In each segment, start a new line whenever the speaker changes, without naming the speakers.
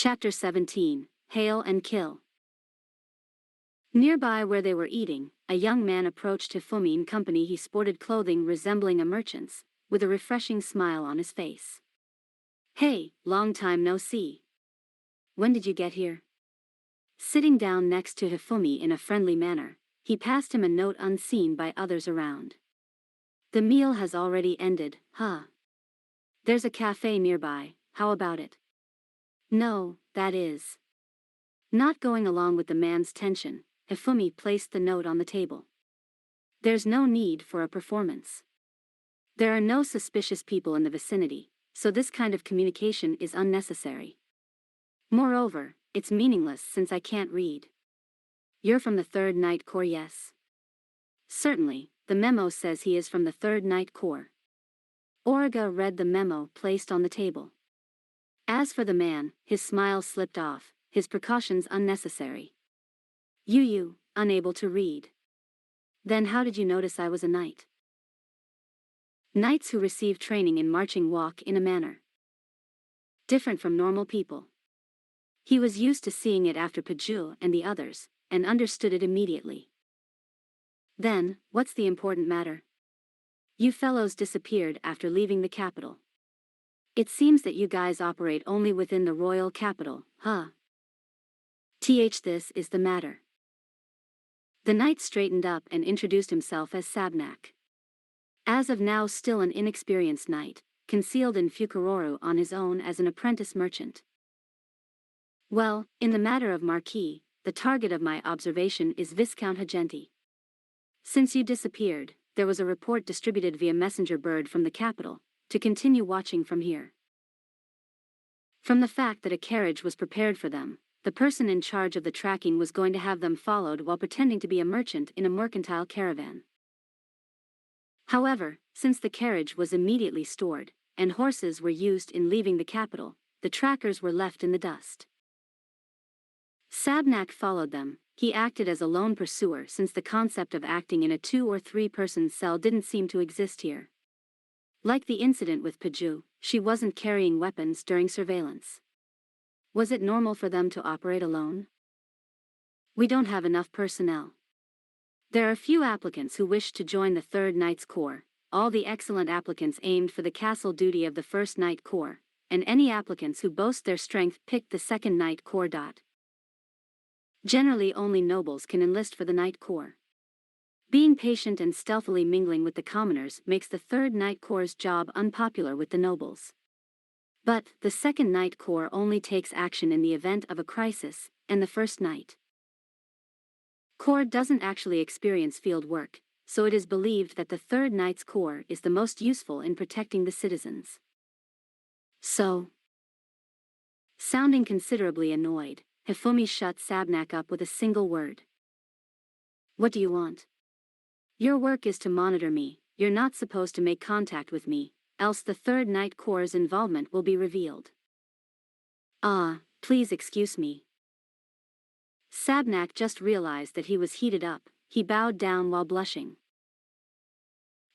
Chapter 17, Hail and Kill. Nearby where they were eating, a young man approached Hifumi in company. He sported clothing resembling a merchant's, with a refreshing smile on his face. "Hey, long time no see. When did you get here?" Sitting down next to Hifumi in a friendly manner, he passed him a note unseen by others around. "The meal has already ended, huh? There's a cafe nearby, how about it?" "No, that is." Not going along with the man's tension, Hifumi placed the note on the table. "There's no need for a performance. There are no suspicious people in the vicinity, so this kind of communication is unnecessary. Moreover, it's meaningless since I can't read." "You're from the 3rd Night Corps, yes?" "Certainly, the memo says he is from the 3rd Night Corps." Origa read the memo placed on the table. As for the man, his smile slipped off, his precautions unnecessary. You, unable to read. Then how did you notice I was a knight?" "Knights who receive training in marching walk in a manner different from normal people." He was used to seeing it after Paju and the others, and understood it immediately. "Then, what's the important matter? You fellows disappeared after leaving the capital. It seems that you guys operate only within the royal capital, huh?" This is the matter." The knight straightened up and introduced himself as Sabnak. As of now still an inexperienced knight, concealed in Fukuroru on his own as an apprentice merchant. "Well, in the matter of Marquis, the target of my observation is Viscount Hagenti. Since you disappeared, there was a report distributed via messenger bird from the capital, to continue watching from here. From the fact that a carriage was prepared for them, the person in charge of the tracking was going to have them followed while pretending to be a merchant in a mercantile caravan. However, since the carriage was immediately stored, and horses were used in leaving the capital, the trackers were left in the dust. Sabnak followed them. He acted as a lone pursuer since the concept of acting in a 2 or 3 person cell didn't seem to exist here. Like the incident with Paju, she wasn't carrying weapons during surveillance. Was it normal for them to operate alone? "We don't have enough personnel. There are few applicants who wish to join the 3rd Knights Corps, all the excellent applicants aimed for the castle duty of the 1st Knight Corps, and any applicants who boast their strength picked the 2nd Knight Corps. Generally only nobles can enlist for the Knight Corps. Being patient and stealthily mingling with the commoners makes the 3rd Knight Corps' job unpopular with the nobles. But the 2nd Knight Corps only takes action in the event of a crisis, and the 1st Knight Corps doesn't actually experience field work, so it is believed that the 3rd Knights Corps is the most useful in protecting the citizens." "So?" Sounding considerably annoyed, Hifumi shut Sabnak up with a single word. "What do you want?" "Your work is to monitor me. You're not supposed to make contact with me, else the 3rd Knight Corps' involvement will be revealed." Please excuse me." Sabnak just realized that he was heated up. He bowed down while blushing.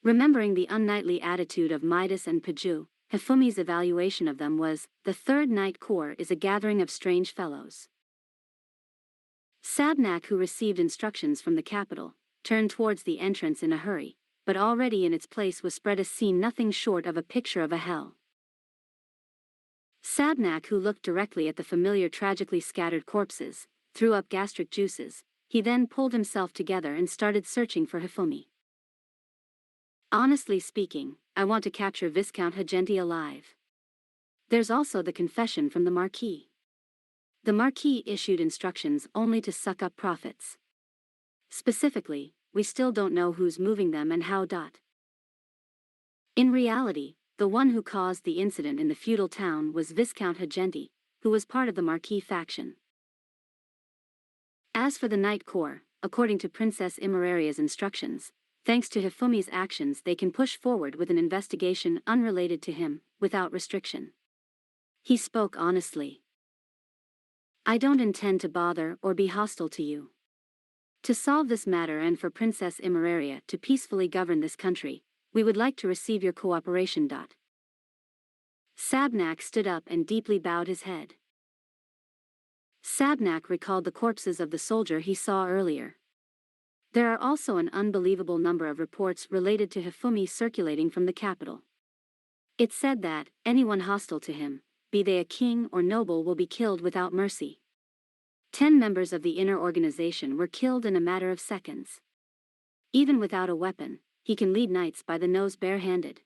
Remembering the unknightly attitude of Midas and Paju, Hifumi's evaluation of them was, the 3rd Knight Corps is a gathering of strange fellows. Sabnak, who received instructions from the capital, turned towards the entrance in a hurry, but already in its place was spread a scene nothing short of a picture of a hell. Sabnak, who looked directly at the familiar tragically scattered corpses, threw up gastric juices. He then pulled himself together and started searching for Hifumi. "Honestly speaking, I want to capture Viscount Hagenti alive. There's also the confession from the Marquis. The Marquis issued instructions only to suck up profits. Specifically, we still don't know who's moving them and how. In reality, the one who caused the incident in the feudal town was Viscount Hagenti, who was part of the Marquis faction. As for the Knight Corps, according to Princess Imeraria's instructions, thanks to Hifumi's actions they can push forward with an investigation unrelated to him, without restriction." He spoke honestly. "I don't intend to bother or be hostile to you. To solve this matter and for Princess Imeraria to peacefully govern this country, we would like to receive your cooperation. Sabnak stood up and deeply bowed his head. Sabnak recalled the corpses of the soldier he saw earlier. There are also an unbelievable number of reports related to Hifumi circulating from the capital. It said that anyone hostile to him, be they a king or noble, will be killed without mercy. 10 members of the inner organization were killed in a matter of seconds. Even without a weapon, he can lead knights by the nose barehanded.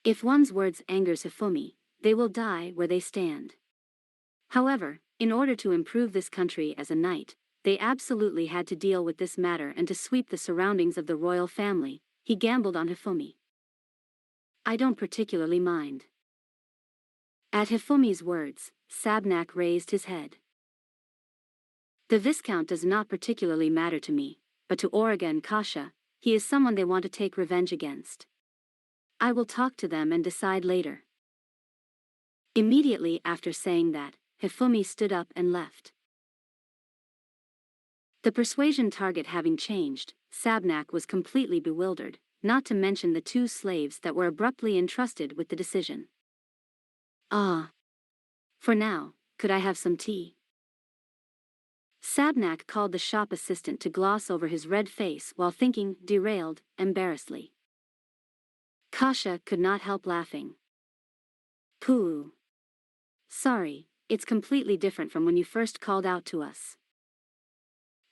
If one's words angers Hifumi, they will die where they stand. However, in order to improve this country as a knight, they absolutely had to deal with this matter and to sweep the surroundings of the royal family. He gambled on Hifumi. I don't particularly mind. At Hifumi's words, Sabnak raised his head. The Viscount does not particularly matter to me, but to Origa and Kasha, he is someone they want to take revenge against. I will talk to them and decide later. Immediately after saying that, Hifumi stood up and left. The persuasion target having changed, Sabnak was completely bewildered, not to mention the 2 slaves that were abruptly entrusted with the decision. Ah. For now, could I have some tea? Sabnak called the shop assistant to gloss over his red face while thinking, derailed, embarrassedly. Kasha could not help laughing. Pooh. Sorry, it's completely different from when you first called out to us.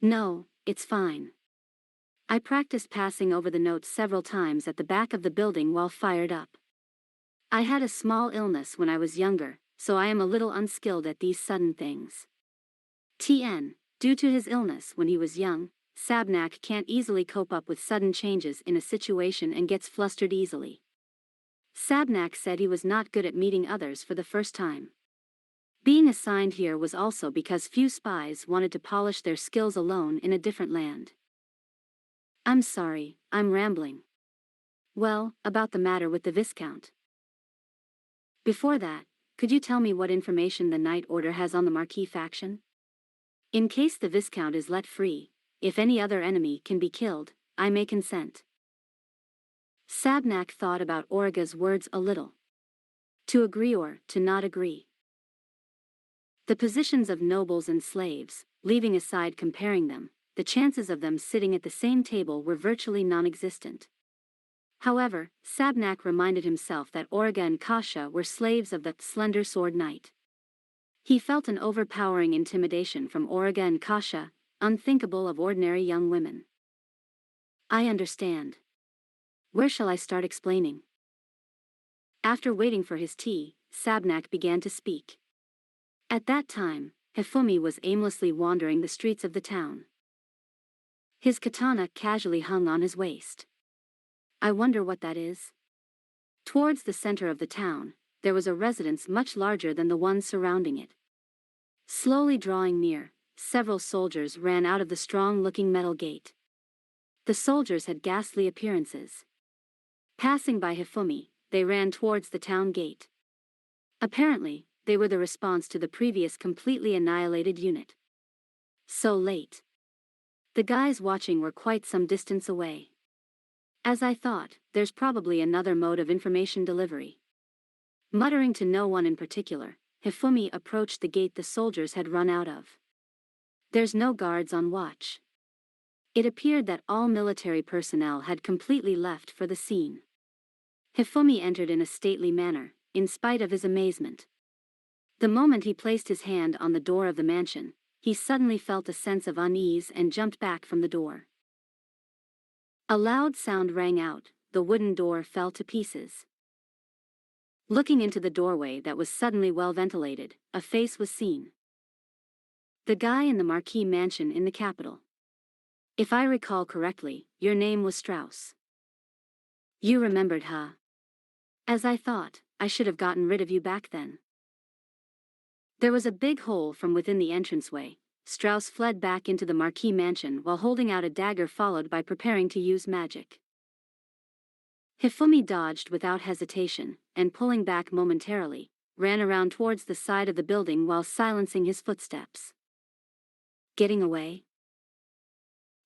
No, it's fine. I practiced passing over the notes several times at the back of the building while fired up. I had a small illness when I was younger, so I am a little unskilled at these sudden things. TN, due to his illness when he was young, Sabnak can't easily cope up with sudden changes in a situation and gets flustered easily. Sabnak said he was not good at meeting others for the first time. Being assigned here was also because few spies wanted to polish their skills alone in a different land. I'm sorry, I'm rambling. Well, about the matter with the Viscount. Before that, could you tell me what information the Knight Order has on the Marquis faction? In case the Viscount is let free, if any other enemy can be killed, I may consent. Sabnak thought about Origa's words a little. To agree or to not agree. The positions of nobles and slaves, leaving aside comparing them, the chances of them sitting at the same table were virtually non-existent. However, Sabnak reminded himself that Origa and Kasha were slaves of the Slender Sword Knight. He felt an overpowering intimidation from Origa and Kasha, unthinkable of ordinary young women. I understand. Where shall I start explaining? After waiting for his tea, Sabnak began to speak. At that time, Hifumi was aimlessly wandering the streets of the town. His katana casually hung on his waist. I wonder what that is. Towards the center of the town, there was a residence much larger than the one surrounding it. Slowly drawing near, several soldiers ran out of the strong-looking metal gate. The soldiers had ghastly appearances. Passing by Hifumi, they ran towards the town gate. Apparently, they were the response to the previous completely annihilated unit. So late. The guys watching were quite some distance away. As I thought, there's probably another mode of information delivery. Muttering to no one in particular, Hifumi approached the gate the soldiers had run out of. There's no guards on watch. It appeared that all military personnel had completely left for the scene. Hifumi entered in a stately manner, in spite of his amazement. The moment he placed his hand on the door of the mansion, he suddenly felt a sense of unease and jumped back from the door. A loud sound rang out, the wooden door fell to pieces. Looking into the doorway that was suddenly well ventilated, a face was seen. The guy in the Marquis mansion in the capital. If I recall correctly, your name was Strauss. You remembered, huh? As I thought, I should have gotten rid of you back then. There was a big hole from within the entranceway. Strauss fled back into the Marquis mansion while holding out a dagger, followed by preparing to use magic. Hifumi dodged without hesitation, and pulling back momentarily, ran around towards the side of the building while silencing his footsteps. Getting away?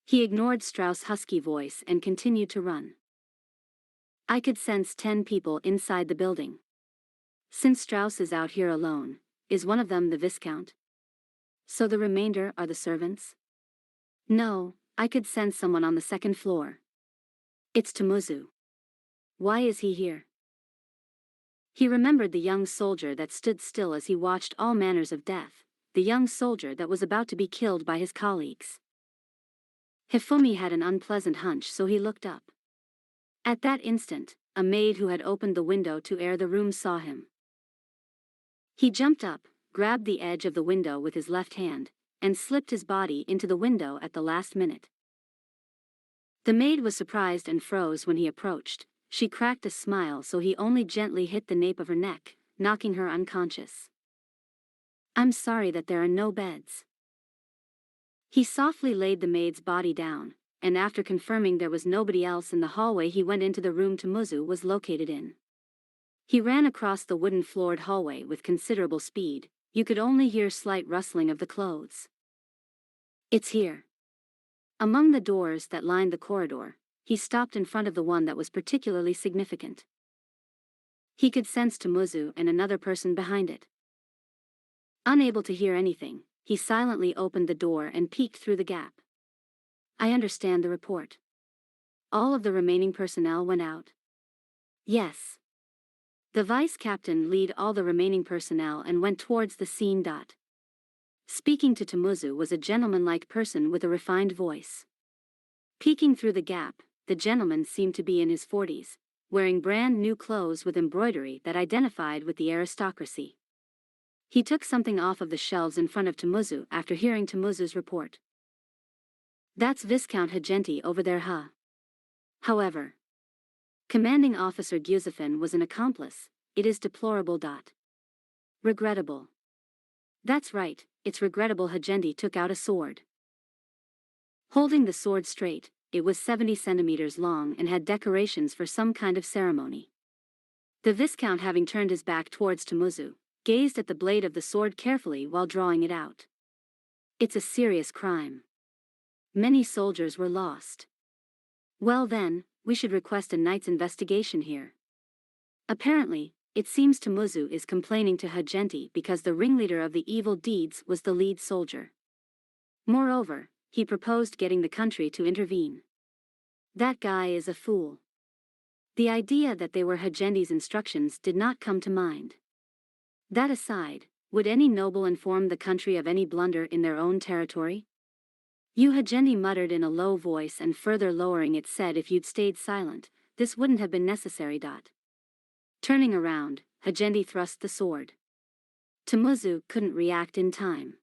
He ignored Strauss' husky voice and continued to run. I could sense 10 people inside the building. Since Strauss is out here alone, is one of them the Viscount? So the remainder are the servants? No, I could send someone on the second floor. It's Tomuzu. Why is he here? He remembered the young soldier that stood still as he watched all manners of death, the young soldier that was about to be killed by his colleagues. Hifumi had an unpleasant hunch, so he looked up. At that instant, a maid who had opened the window to air the room saw him. He jumped up, grabbed the edge of the window with his left hand, and slipped his body into the window at the last minute. The maid was surprised and froze when he approached. She cracked a smile, so he only gently hit the nape of her neck, knocking her unconscious. I'm sorry that there are no beds. He softly laid the maid's body down, and after confirming there was nobody else in the hallway, he went into the room Tomuzu was located in. He ran across the wooden-floored hallway with considerable speed. You could only hear slight rustling of the clothes. It's here. Among the doors that lined the corridor, he stopped in front of the one that was particularly significant. He could sense Tomuzu and another person behind it. Unable to hear anything, he silently opened the door and peeked through the gap. I understand the report. All of the remaining personnel went out. Yes. The vice captain led all the remaining personnel and went towards the scene. Speaking to Tomuzu was a gentleman-like person with a refined voice. Peeking through the gap, the gentleman seemed to be in his 40s, wearing brand new clothes with embroidery that identified with the aristocracy. He took something off of the shelves in front of Tomuzu after hearing Tomuzu's report. That's Viscount Hagenti over there, huh? However, Commanding Officer Gyuzefin was an accomplice. It is deplorable. Regrettable. That's right, it's regrettable. Hagenti took out a sword. Holding the sword straight, it was 70 centimeters long and had decorations for some kind of ceremony. The Viscount, having turned his back towards Tomuzu, gazed at the blade of the sword carefully while drawing it out. It's a serious crime. Many soldiers were lost. Well then, we should request a night's investigation here. Apparently, it seems Tomuzu is complaining to Hagenti because the ringleader of the evil deeds was the lead soldier. Moreover, he proposed getting the country to intervene. That guy is a fool. The idea that they were Hagenti's instructions did not come to mind. That aside, would any noble inform the country of any blunder in their own territory? You, Hagenti muttered in a low voice, and further lowering it said, if you'd stayed silent, this wouldn't have been necessary. Turning around, Hagenti thrust the sword. Tomuzu couldn't react in time.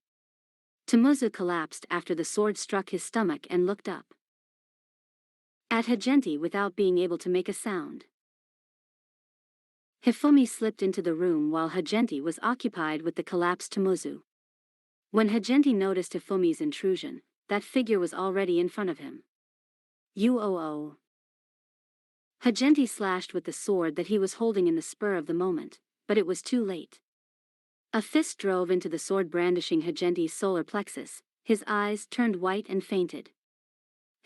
Tomuzu collapsed after the sword struck his stomach and looked up at Hagenti without being able to make a sound. Hifumi slipped into the room while Hagenti was occupied with the collapsed Tomuzu. When Hagenti noticed Hifumi's intrusion, that figure was already in front of him. Uoo. Hagenti slashed with the sword that he was holding in the spur of the moment, but it was too late. A fist drove into the sword, brandishing Hagenti's solar plexus. His eyes turned white and fainted.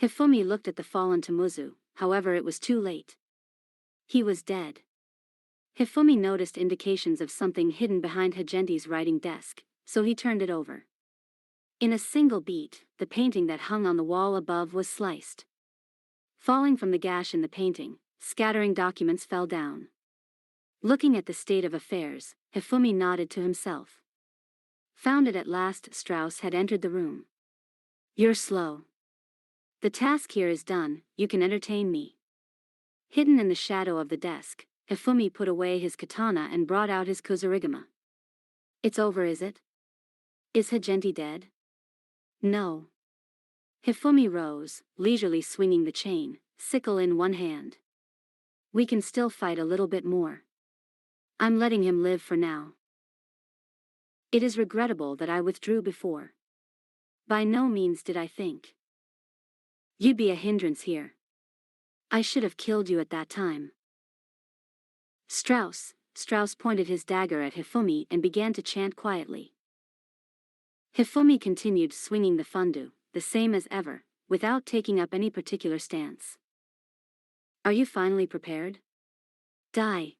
Hifumi looked at the fallen Tomuzu, however it was too late. He was dead. Hifumi noticed indications of something hidden behind Hagenti's writing desk, so he turned it over. In a single beat, the painting that hung on the wall above was sliced. Falling from the gash in the painting, scattering documents fell down. Looking at the state of affairs, Hifumi nodded to himself. Found it at last. Strauss had entered the room. You're slow. The task here is done, you can entertain me. Hidden in the shadow of the desk, Hifumi put away his katana and brought out his kozurigama. It's over, is it? Is Hagenti dead? No. Hifumi rose, leisurely swinging the chain, sickle in one hand. We can still fight a little bit more. I'm letting him live for now. It is regrettable that I withdrew before. By no means did I think you'd be a hindrance here. I should have killed you at that time. Strauss pointed his dagger at Hifumi and began to chant quietly. Hifumi continued swinging the fundu, the same as ever, without taking up any particular stance. Are you finally prepared? Die.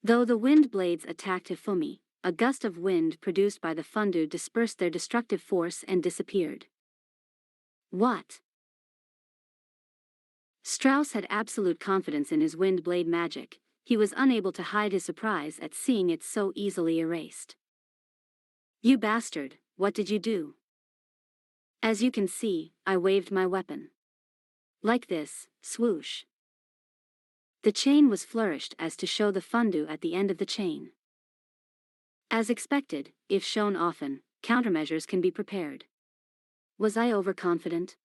Though the wind blades attacked Hifumi, a gust of wind produced by the fundu dispersed their destructive force and disappeared. What? Strauss had absolute confidence in his wind blade magic. He was unable to hide his surprise at seeing it so easily erased. You bastard, what did you do? As you can see, I waved my weapon. Like this, swoosh. The chain was flourished as to show the fundu at the end of the chain. As expected, if shown often, countermeasures can be prepared. Was I overconfident?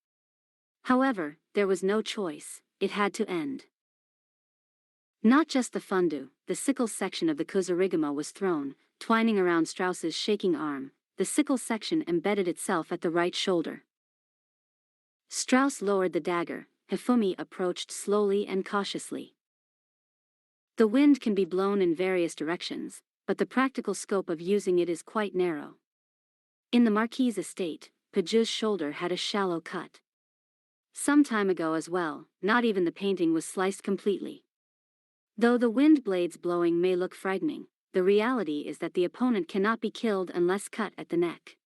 However, there was no choice, it had to end. Not just the fundu, the sickle section of the kusarigama was thrown, twining around Strauss's shaking arm. The sickle section embedded itself at the right shoulder. Strauss lowered the dagger. Hifumi approached slowly and cautiously. The wind can be blown in various directions, but the practical scope of using it is quite narrow. In the Marquis' estate, Paju's shoulder had a shallow cut. Some time ago as well, not even the painting was sliced completely. Though the wind blades blowing may look frightening, the reality is that the opponent cannot be killed unless cut at the neck.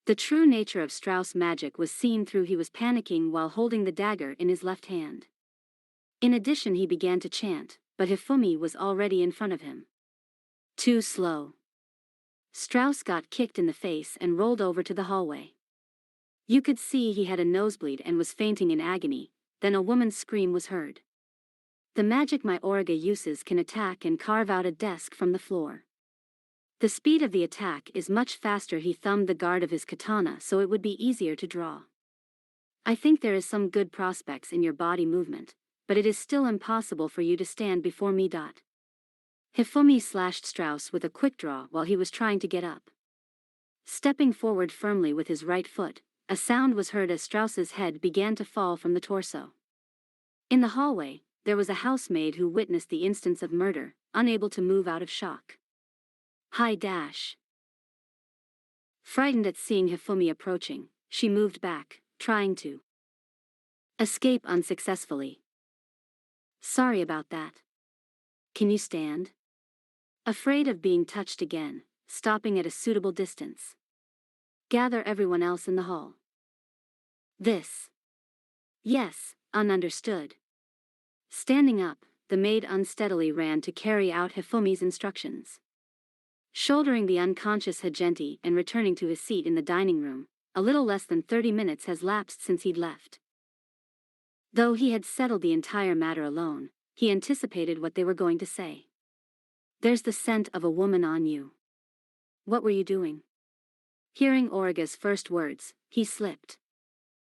The true nature of Strauss' magic was seen through he was panicking while holding the dagger in his left hand. In addition, he began to chant, but Hifumi was already in front of him. Too slow. Strauss got kicked in the face and rolled over to the hallway. You could see he had a nosebleed and was fainting in agony. Then a woman's scream was heard. The magic my Auriga uses can attack and carve out a desk from the floor. The speed of the attack is much faster. He thumbed the guard of his katana so it would be easier to draw. I think there is some good prospects in your body movement, but it is still impossible for you to stand before me. Hifumi slashed Strauss with a quick draw while he was trying to get up. Stepping forward firmly with his right foot, a sound was heard as Strauss's head began to fall from the torso. In the hallway, there was a housemaid who witnessed the instance of murder, unable to move out of shock. Hi dash. Frightened at seeing Hifumi approaching, she moved back, trying to escape unsuccessfully. Sorry about that. Can you stand? Afraid of being touched again, stopping at a suitable distance. Gather everyone else in the hall. This. Yes, ununderstood. Standing up, the maid unsteadily ran to carry out Hifumi's instructions. Shouldering the unconscious Hajenti and returning to his seat in the dining room, a little less than 30 minutes has lapsed since he'd left. Though he had settled the entire matter alone, he anticipated what they were going to say. There's the scent of a woman on you. What were you doing? Hearing Auriga's first words, he slipped.